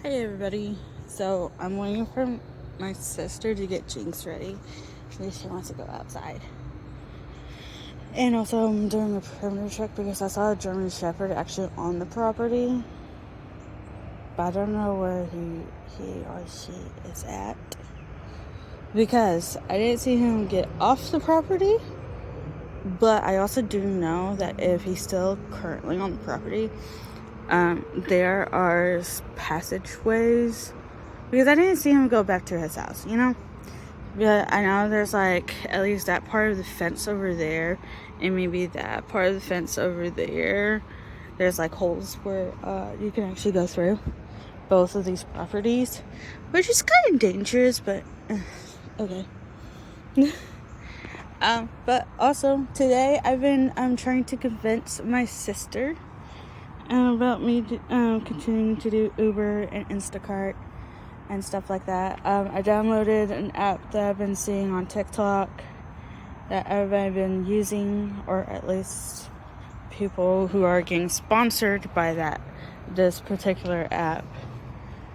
Hey everybody, so I'm waiting for my sister to get Jinx ready because she wants to go outside. And also I'm doing a perimeter check because I saw a German Shepherd actually on the property, but I don't know where he or she is at because I didn't see him get off the property. But I also do know that if he's still currently on the property, there are passageways, because I didn't see him go back to his house, But I know there's like at least that part of the fence over there, and maybe that part of the fence over there. There's like holes where you can actually go through both of these properties, which is kind of dangerous, but okay. But also today I've been trying to convince my sister about me continuing to do Uber and Instacart and stuff like that. I downloaded an app that I've been seeing on TikTok that I've been using, or at least people who are getting sponsored by this particular app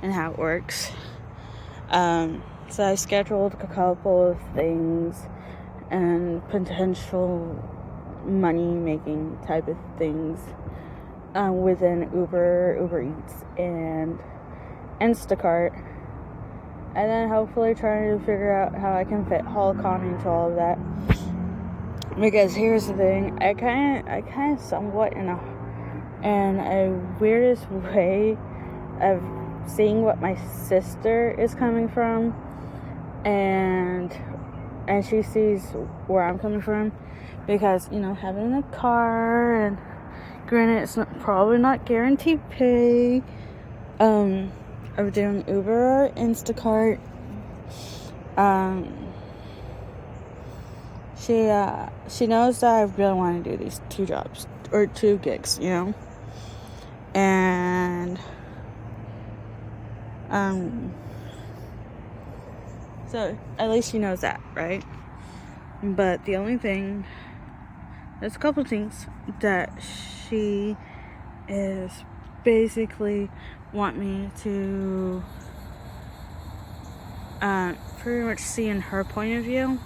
and how it works. So I scheduled a couple of things and potential money-making type of things within Uber Eats, and Instacart. And then hopefully trying to figure out how I can fit Holocon into all of that. Because here's the thing, I kind of somewhat in a weirdest way of seeing what my sister is coming from, and she sees where I'm coming from, because having a car, and granted it's probably not guaranteed pay, of doing Uber or Instacart. She knows that I really want to do these two jobs or two gigs, and so at least she knows that, right? But the only thing, there's a couple things that she is basically want me to pretty much see in her point of view.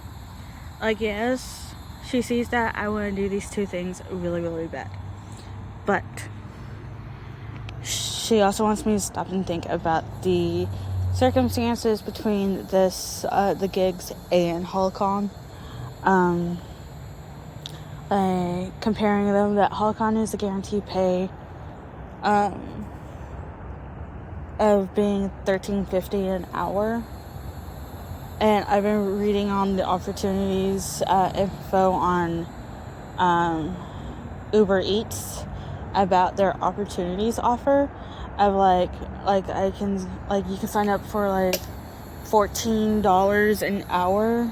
Like, yes, she sees that I want to do these two things really, really bad, but she also wants me to stop and think about the circumstances between this the gigs and Holocon, comparing them, that Holocon is a guaranteed pay of being $13.50 an hour. And I've been reading on the opportunities info on Uber Eats about their opportunities offer of you can sign up for like $14 an hour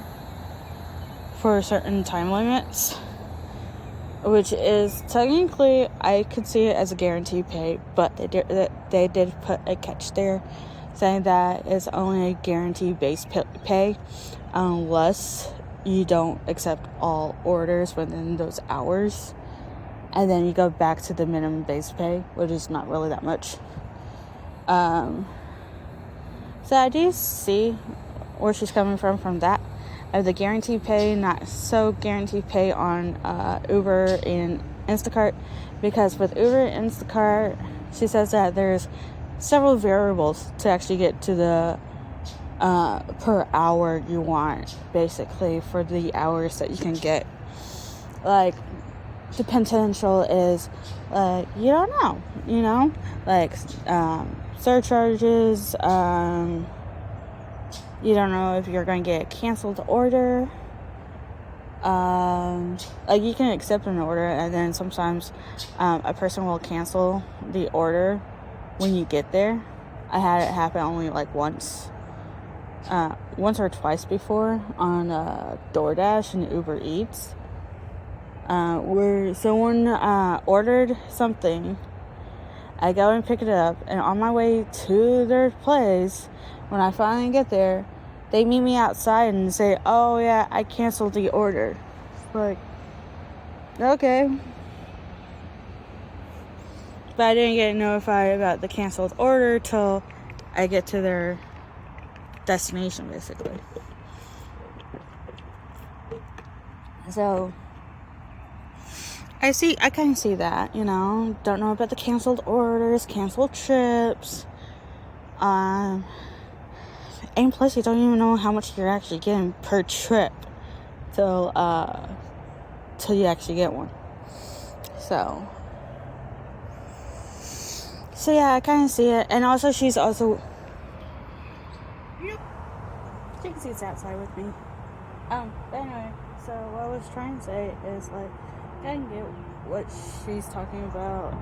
for certain time limits, which is technically, I could see it as a guaranteed pay, but they did put a catch there, saying that it's only a guaranteed base pay unless you don't accept all orders within those hours, and then you go back to the minimum base pay, which is not really that much. So I do see where she's coming from that. The guaranteed pay, not so guaranteed pay on Uber and Instacart, because with Uber and Instacart, she says that there's several variables to actually get to the per hour you want, basically, for the hours that you can get. Like, the potential is, you don't know, like, surcharges, you don't know if you're going to get a canceled order. Like, you can accept an order, and then sometimes a person will cancel the order when you get there. I had it happen only like once or twice before on DoorDash and Uber Eats, where someone ordered something. I go and pick it up, and on my way to their place, when I finally get there, they meet me outside and say, "Oh yeah, I canceled the order." Like, okay. But I didn't get notified about the canceled order till I get to their destination, basically. So I kind of see that, don't know about the canceled orders, canceled trips, and plus you don't even know how much you're actually getting per trip till you actually get one. So yeah, I kind of see it. And also she can see it's outside with me. But anyway, so what I was trying to say is, like, I can get what she's talking about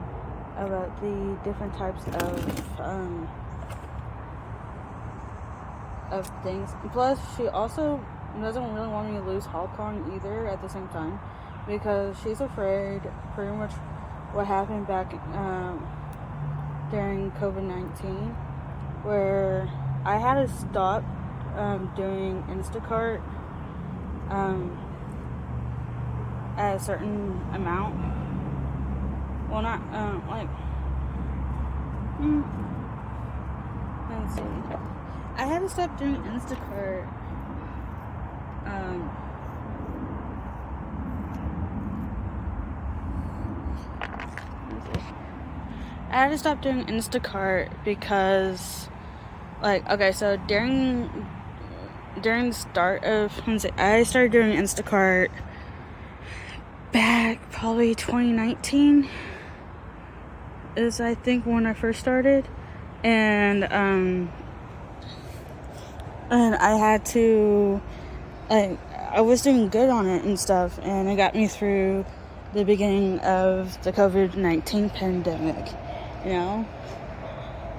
the different types of things. Plus, she also doesn't really want me to lose Hong Kong either at the same time, because she's afraid pretty much what happened back during COVID-19, where I had to stop doing Instacart at a certain amount. Well, not let's see. I had to stop doing Instacart I had to stop doing Instacart because, like, okay, so during the start of, I started doing Instacart back probably 2019 is, I think, when I first started, and I had to, like, I was doing good on it and stuff, and it got me through the beginning of the COVID-19 pandemic,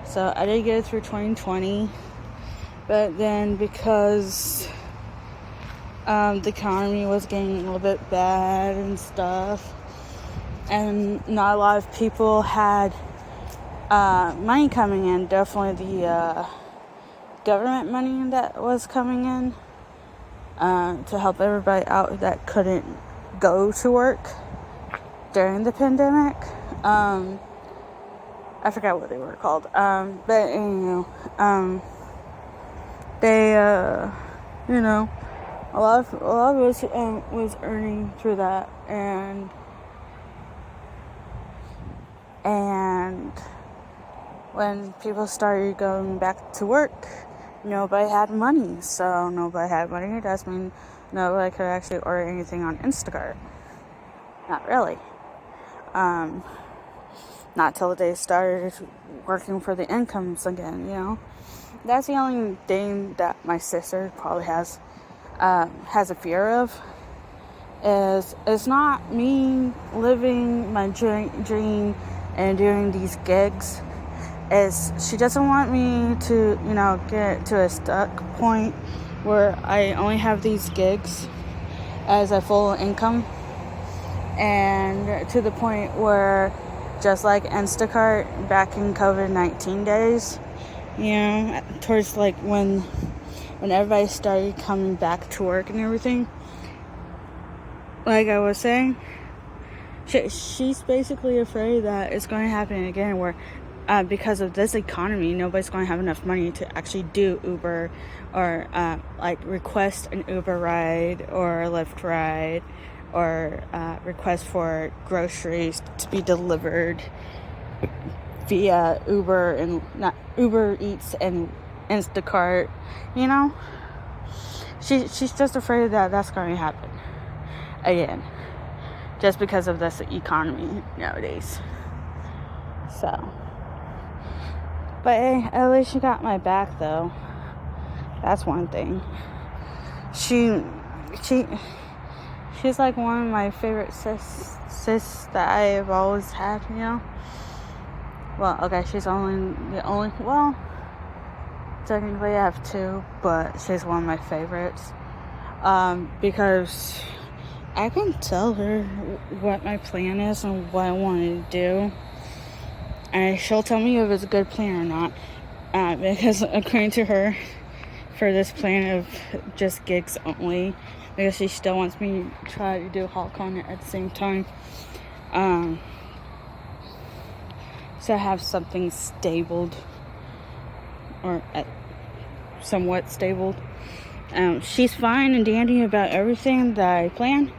so I did get it through 2020, but then because the economy was getting a little bit bad and stuff, and not a lot of people had money coming in. Definitely the government money that was coming in to help everybody out that couldn't go to work during the pandemic. I forgot what they were called, but they a lot of us was earning through that, and when people started going back to work, nobody had money. So nobody had money. That means nobody could actually order anything on Instacart. Not really. Not till they started working for the incomes again. That's the only thing that my sister probably has a fear of. Is it's not me living my dream and doing these gigs. Is she doesn't want me to, get to a stuck point where I only have these gigs as a full income, and to the point where, just like Instacart back in COVID-19 days, towards like when everybody started coming back to work and everything, like I was saying, she's basically afraid that it's going to happen again, where because of this economy, nobody's going to have enough money to actually do Uber or request an Uber ride or a Lyft ride, or request for groceries to be delivered via Uber and not Uber Eats and Instacart. She's just afraid that that's going to happen again, just because of this economy nowadays. So, but hey, at least she got my back, though. That's one thing. She's like one of my favorite sis that I've always had, Well, okay, she's well, technically I have two, but she's one of my favorites. Because I can tell her what my plan is and what I want to do, and she'll tell me if it's a good plan or not. Because according to her, for this plan of just gigs only, because she still wants me to try to do Hong Kong at the same time, so I have something stabled or somewhat stable. She's fine and dandy about everything that I plan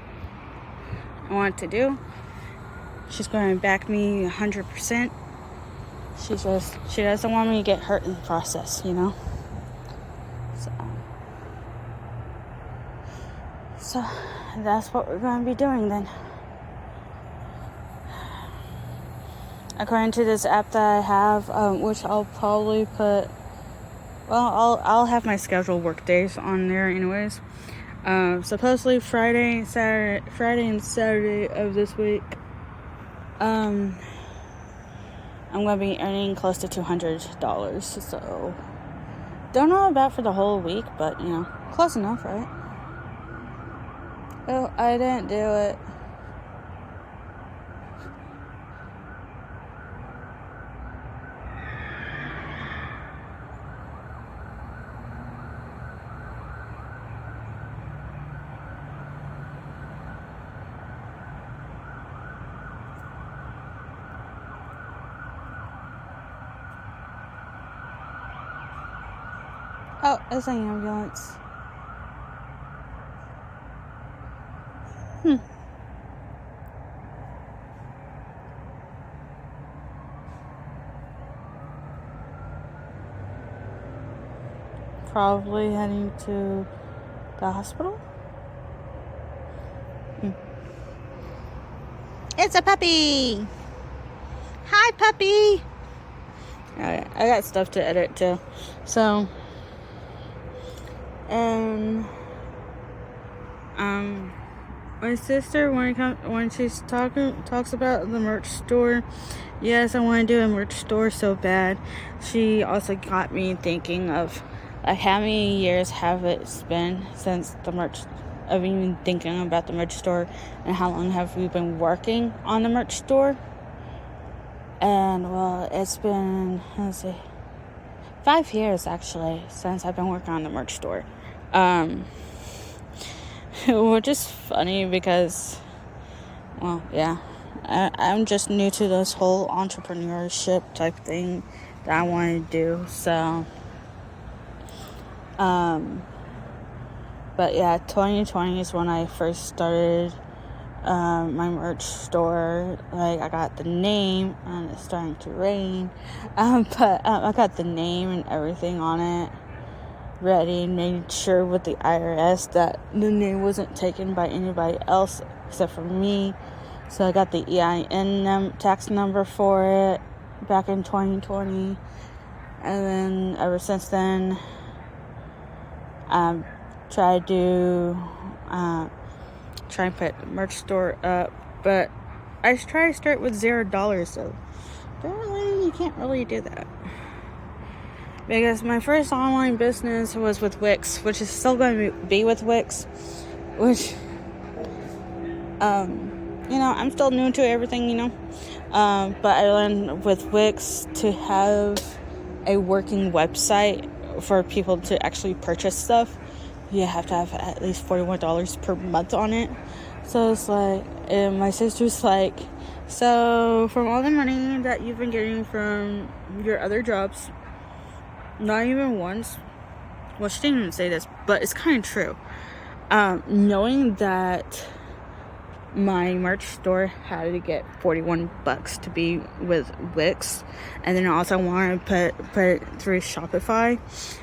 I want to do. She's going to back me 100%. She doesn't want me to get hurt in the process, you know? So that's what we're going to be doing then. According to this app that I have, which I'll probably put, I'll have my scheduled work days on there anyways. Supposedly Friday and Saturday of this week, I'm gonna be earning close to $200. So don't know about for the whole week, but you know, close enough, right? Oh, I didn't do it. Oh, it's an ambulance. Probably heading to the hospital. It's a puppy. Hi, puppy. Alright, I got stuff to edit too. So, my sister, when she's talks about the merch store. Yes, I want to do a merch store so bad. She also got me thinking of like how many years have it been since the merch, of even thinking about the merch store, and how long have we been working on the merch store. And well, it's been, 5 years actually since I've been working on the merch store. Which is funny because, well, yeah, I'm just new to this whole entrepreneurship type thing that I want to do. So, but yeah, 2020 is when I first started my merch store. Like, I got the name, and it's starting to rain, but I got the name and everything on it ready, made sure with the IRS that the name wasn't taken by anybody else except for me. So I got the EIN tax number for it back in 2020, and then ever since then try and put the merch store up, but I try to start with $0, so apparently you can't really do that. Because my first online business was with Wix, which is still going to be with Wix, which, I'm still new to everything, but I learned with Wix to have a working website for people to actually purchase stuff. You have to have at least $41 per month on it. So it's like, and my sister's like, so from all the money that you've been getting from your other jobs, not even once, well, she didn't even say this, but it's kind of true, knowing that my merch store had to get $41 to be with Wix, and then also wanted to put it through Shopify,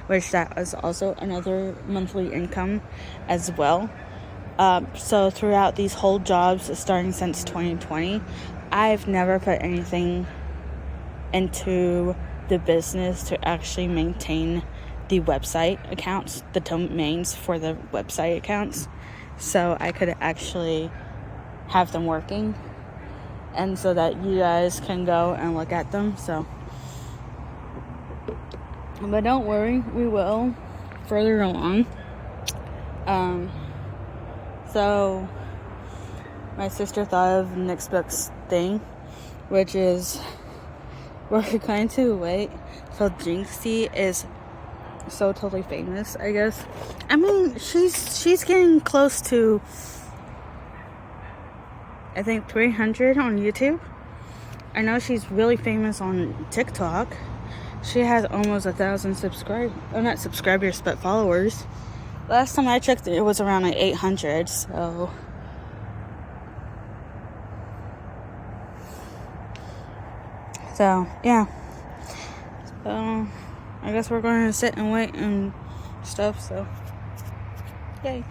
which that was also another monthly income as well. So throughout these whole jobs starting since 2020, I've never put anything into the business to actually maintain the website accounts, the domains for the website accounts, so I could actually have them working, and so that you guys can go and look at them. So, but don't worry, we will further along. So my sister thought of the next book's thing, which is we're going to wait till Jinxie is so totally famous, I guess. I mean, she's getting close to, I think, 300 on YouTube. I know she's really famous on TikTok. She has almost 1,000 subscribers. Oh, not subscribers, but followers. Last time I checked, it was around like 800. So yeah. So I guess we're going to sit and wait and stuff. So yay.